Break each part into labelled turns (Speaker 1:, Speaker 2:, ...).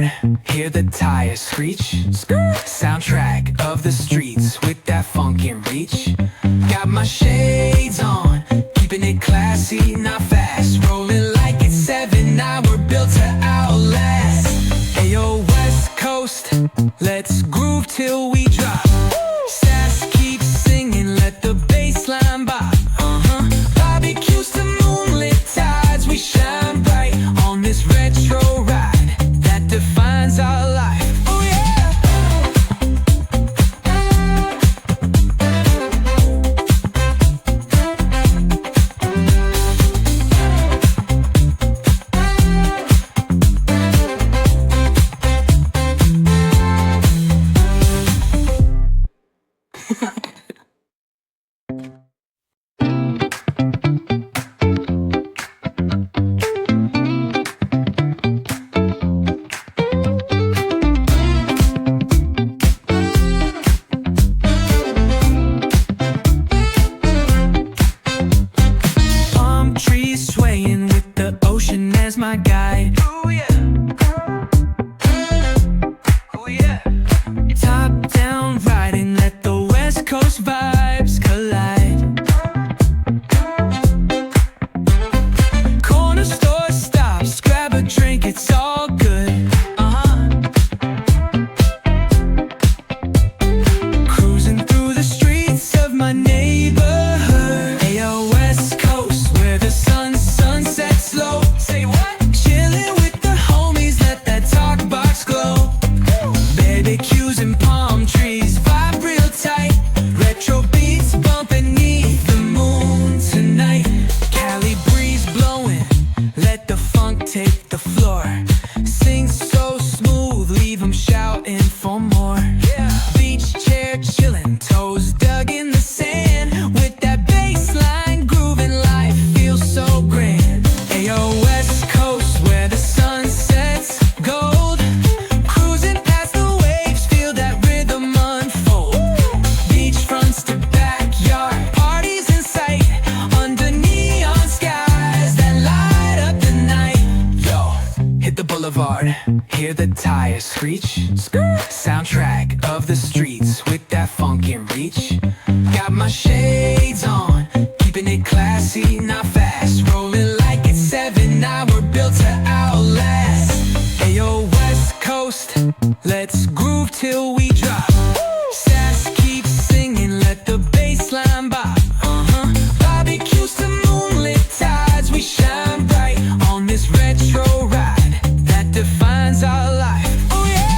Speaker 1: boulevard, hear the tires screech. Soundtrack of the streets with that funkin' reach. Got my shades on, keeping it classy, not fast. Rolling like it's 7, now we're built to outlast. Ayo, West Coast, let's groove till we drop. Sass keeps singing, let the bass line bop. Barbecues to moonlit tides, we shine bright on this retro ride that defines our life. Oh yeah! Swaying with the ocean as my guide. Oh yeah. Oh yeah. Top down riding, let the West Coast vibes collide. Corner store stops, grab a drink, it's all good. Cruising through the streets of my neighborhood. Ayo, West Coast, where the sunset slow. Say what? Chilling with the homies, let that talk box glow. Barbecues and palm trees, vibe real tight. Retro beats bumping beneath the moon tonight. Cali breeze blowing, let the funk take the floor. Sing so smooth, leave 'em shouting for more. Beach chair chilling, toes dug in the sand. With that bass line grooving, life feels so grand. Ayo, West Coast, where the sun sets gold. Cruising past the waves, feel that rhythm unfold. Beachfronts to backyard, parties in sight. Under neon skies that light up the night. Yo, hit the boulevard, hear the tires screech. Soundtrack of the streets with that funkin' reach. Got my shades on, keeping it classy, not fast. Rolling like it's 7, now we're built to outlast. Ayo, West Coast, let's groove till we drop. Sass keeps singing, let the bass line bop. Barbecues to moonlit tides, we shine bright on this retro ride that defines our life. Oh yeah!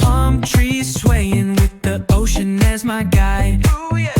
Speaker 1: Palm trees swaying with the ocean as my guide. Oh yeah.